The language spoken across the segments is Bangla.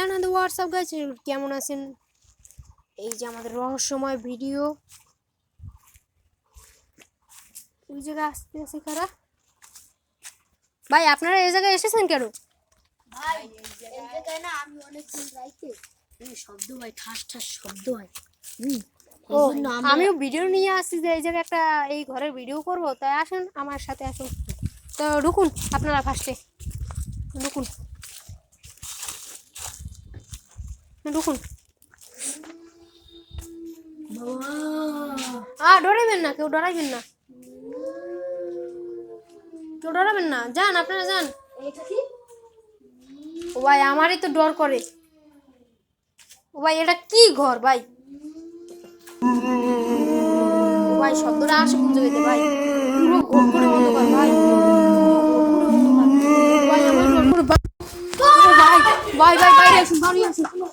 আনন্দ হোয়াটসঅ্যাপ গাইস, কেমন আছেন? এই যে আমাদের রহস্যময় ভিডিও ওই জায়গায় আসতে আছে কারা ভাই? আপনারা এই জায়গায় এসেছেন কেন ভাই? এই জায়গায় না আমি অনেকক্ষণ রাইতে এই শব্দ ভাই, ঠাস ঠাস শব্দ হয়। ও, আমিও ভিডিও নিয়ে আসছি যে এই জায়গায় একটা এই ঘরের ভিডিও করব, তাই আসেন আমার সাথে আসুন। তো ঢুকুন, আপনারা ফার্স্টে ঢুকুন ঢুকুন। ডরাইবেন না, কেউ ডরাইবেন না, কেউ ডরাবেন না, যান আপনারা যান। ও ভাই, আমারই তো ডর করে। ও ভাই, এটা কি ঘর ভাই? ও ভাই, শব্দটা আসে কোন জায়গাতে ভাই? পুরো ঘুরঘুরে অন্ধকার ভাই, ভাই আমার ঘর পুরো ভাই ভাই ভাই বাইরে আসুন,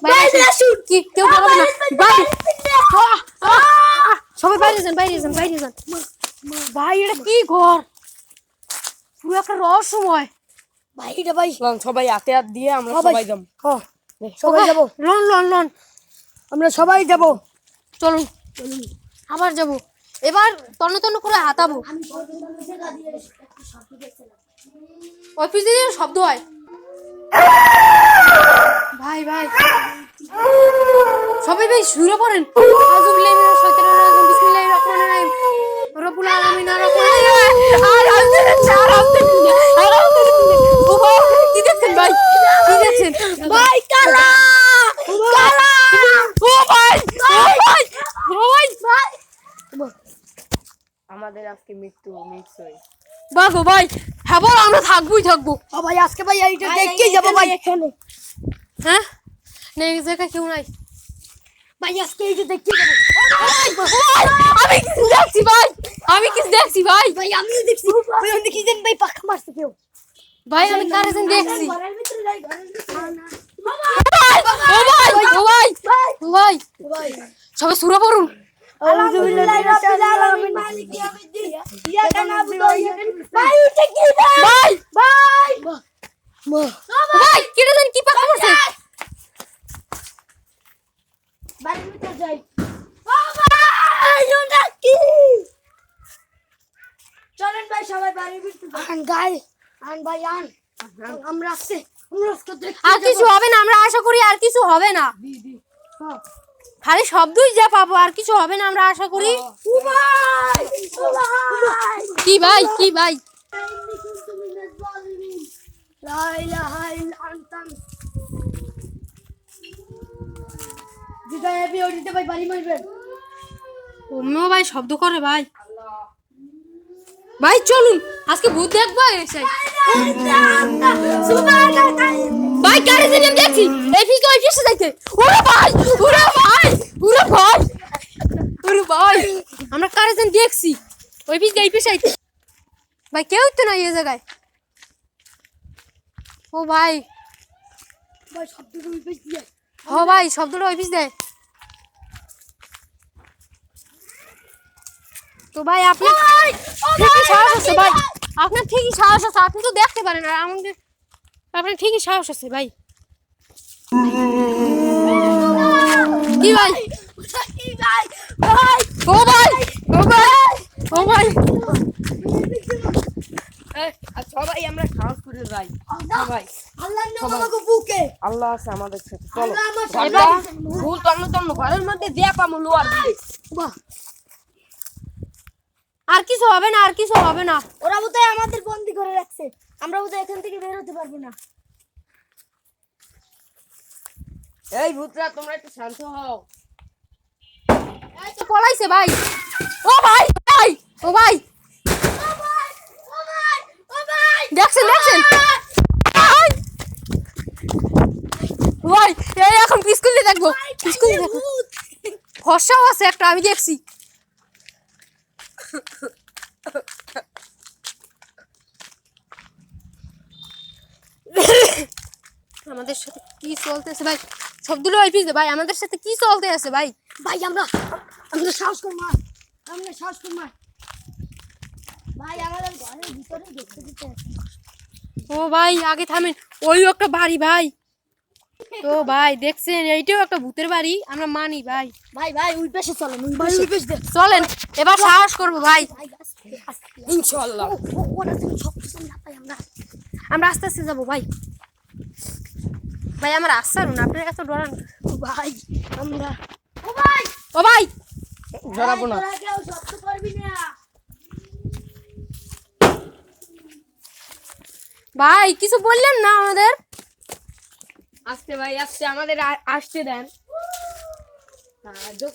বাইরে আসুন, কি কেউ ডরাবে না বাইরে। সবাই বাইরে যান, বাইরে যান, বাইরে যান ভাই। এটা কি ঘর? পুরো একটা রহস্যময় ভাই। এটা ভাই সবাই হাতে হাত দিয়ে আমরা সবাই যাব। সবাই যাব, লন লন লন, আমরা সবাই যাব। চলুন আবার যাব, এবার তন্ন তন্ন করে হাতাবো। ওই পিছনে দিয়ে শব্দ হয় ভাই ভাই। সবাই ভাই শুয়ে পড়েন। আউযুবিল্লাহি মিনাশ শাইতানির রাজিম, বিসমিল্লাহির রহমানির রহিম, রব্বুল আলামিন আর কি দেখছেন ভাই? কি দেখছেন ভাই? কালা কালা। ও ভাই, ও ভাই, ও ভাই ভাই। আমাদের আজকে মৃত্যু মিক্স হই। বাগো ভাই, হ্যাঁ বল, আমরা থাকবোই থাকবো। ও ভাই, আজকে ভাই এইটা দেখতে যাব ভাই। এখানে হ্যাঁ, নেই জায়গায় কেউ নাই ভাই, আজকে এইটা দেখতে যাব। আমি কিছু দেখছি ভাই, আমি কিছু দেখছি ভাই। ভাই আমিও দেখছি ভাই, অন্য কি জানি ভাই, পাখা মারছে কেউ। ভাই আমি কারে যেন দেখছি। ঘরের ভিতরে যাই, ঘরের ভিতরে না। ও ভাই, ও ভাই, ও ভাই, ভাই সবাই সূরা পড়ুন। আলহামদুলিল্লাহি রাব্বিল আলামিন মালিকি ইয়াউমিদ্দিন ইয়াকা নাবুদু ওয়া ইয়াকা নাস্তাইন। ভাই উঠে কি ভাই ভাই ভাই, কেটে দেন, কি পাকা পড়ছে? বাড়ির ভিতরে যাই। ও ভাই ওটা কি? চলেন ভাই সবাই বাড়ির ভিতরে আন গাই, আন ভাই আন। আমরা আসছে, আমরা আজকে দেখতে আর কিছু হবে না, আমরা আশা করি আর কিছু হবে না। খালি শব্দই যা পাবো, আর কিছু হবে না আমরা আশা করি। ও ভাই, ও ভাই কি ভাই, কি ভাই? লা ইলাহা ইল্লা আনতা। দিদা এবি ওদিতে ভাই বাড়ি মারবেন। অম্মো ভাই শব্দ করে ভাই। ভাই চলুন আজকে ভূত দেখবো এসে। ভাই কারে জানি আমি দেখছি, এই ফিকে ওই ফিসে যাইতে। ওরে ভাই, ওরে ভাই, ওরে ভাই, ওরে ভাই, আমরা কারে জানি দেখছি ওই ফিকে এই ফিসে যাইতে। ভাই কেউ তো নাই এই জায়গায়। ও ভাই, ভাই শব্দ তুমি বেশ দিয়ে। ও ভাই শব্দটা ওই ফিস দেয়। তো ভাই আপনার ঠিকই সাহস আছে ভাই, আপনার ঠিকই সাহস আছে, আপনি তো দেখতে পারেন, আর আমাদের আপনার ঠিকই সাহস আছে ভাই। কি ভাই? কি ভাই? ভাই ও ভাই, ও ভাই, ও ভাই, আর সবাই আমরা সাহস করে যাই। সবাই আল্লাহর নাম আমাকে বুকে। আল্লাহ আছে আমাদের সাথে। চলো আল্লাহ আমার ঘরটা ভুল তন্ন তন্ন ঘরের মধ্যে দিয়া পামু লোয়ার দিয়ে। বাহ, আর কিছু হবে না, আর কিছু হবে না। ওরা বোধহয় আমাদের বন্দি করে রাখছে, আমরা বোধহয় এখান থেকে বের হতে পারবো না। এই ভূতরা তোমরা একটু শান্ত হও। এই তো পলাইছে ভাই। ও ভাই, ভাই, ও ভাই, ও ভাই, ও ভাই, ও ভাই দেখছেন দেখছেন ভাই, ভাই এই এখন পিসকুলি দেখবো, পিসকুলি দেখবো। ফর্সাও আছে একটা, আমি দেখছি। আমাদের সাথে কি চলতেছে ভাই? শব্দটা ওই পিছে ভাই, আমাদের সাথে কি চলতে আছে ভাই? ভাই আমরা সাহস কর মা, আমরা সাহস কর মা। ভাই আমাদের ঘরের ভিতরে দেখতে দিতে। ও ভাই আগে থামেন, ওই একটা বাড়ি ভাই। তো ভাই দেখছেন এইটাও একটা ভূতের বাড়ি, আমরা মানি ভাই। ভাই ভাই ওই পাশে চলো, ভাই ওই পেছ দে চলেন এবার সাহস করবো ভাই। ইনশাআল্লাহ। ওরা তুমি সব কিছু না পাই আমরা। আমরা আস্তে আস্তে যাবো ভাই। ভাই আমার আশ্বাস না, আপনার কাছে ডরান। ভাই আমরা ও ভাই ও ভাই জড়াবো না। তোরা কেউ শব্দ করবি না। ভাই কিছু বললেন না আমাদের? আসতে ভাই আসতে, আমাদের আসতে দেন।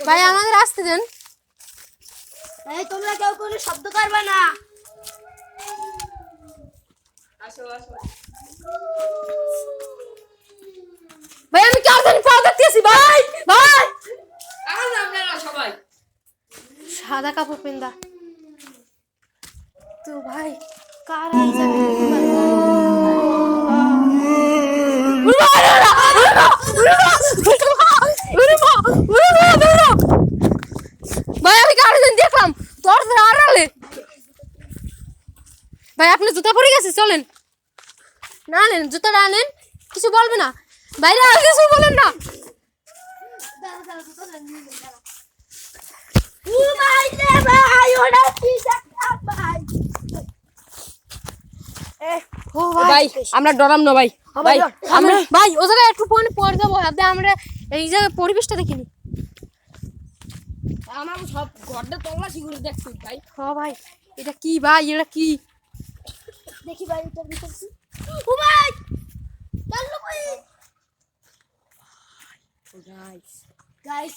ভাই আমাদের আসতে দেন। এই তোমরা কেউ কোনো শব্দ করবে না। আসো আসো। ভাই আমি কার জানি পা দেখতেছি ভাই। ভাই আসুন আপনারা সবাই। সাদা কাপড় পেন্দা তো ভাই কার এই জায়গায় ভাই আমি কার জানি দেখলাম তোর আড়ালে। ভাই আপনি জুতা পরে গেছে, চলেন না নেন জুতাটা আনেন, কিছু বলবে না বাইরে আর কিছু বলেন না। ও ভাই রে ভাই ওরা কি দেখা ভাই। ও ভাই আমরা ডরাম না ভাই। ভাই আমরা ভাই ও জায়গায় একটু পরে যাবো, হাতে আমরা এই জায়গায় পরিবেশটা দেখিনি। আমরা সব ঘরটা তল্লাশি করে দেখছি ভাই। হ ভাই এটা কি ভাই, এটা কি? দেখি ভাই এটার ভিতর কি। ও ভাই চলো ভাই গাইস গাইস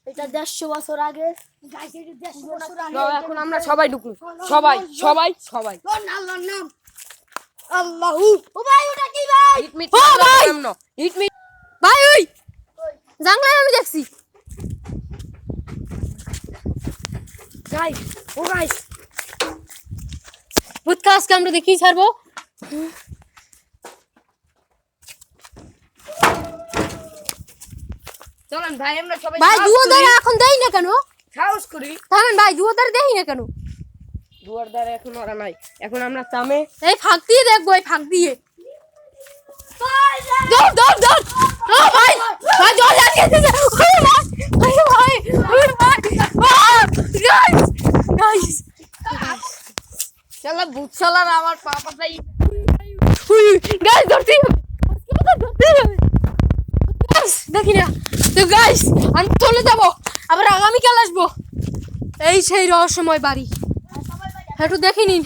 এটা 150 বছর আগে। গাইস এটা 150 বছর আগে। এখন আমরা সবাই ঢুকুন, সবাই সবাই সবাই। আল্লাহর নাম আল্লাহু। ও ভাই ওটা কি ভাই। হিট মিট ও ভাই! না, হিট মিট। ভাই ওই জাংলায় আমি দেখছি। গাইস ও গাইস ভূত কাজকে আমরা দেখি ছাড়বো। চলেন ভাই আমরা সবাই ভাই সাহস দুয়ার করি, এখন দেই না কেন? সাহস করি। থামেন ভাই, দুয়ার দেখি না কেন? দুয়ার দ্বারা এখন ওরা নাই, এখন আমরা চামে। এই ফাঁক দিয়ে দেখবো, এই ফাঁক দিয়ে। দৌড় দৌড় দৌড়। ও ভাই ভাই জল লাগিয়ে দিয়েছে। ওরে ভাই ওরে ভাই ওরে ভাই গাইস গাইস শালা ভূত শালার আমার পাপাটাই। গাইস ধরতে দেখি না তো গাইস, আমি চলে যাবো, আবার আগামীকাল আসবো। এই সেই রহস্যময় বাড়ি, একটু দেখে নিন।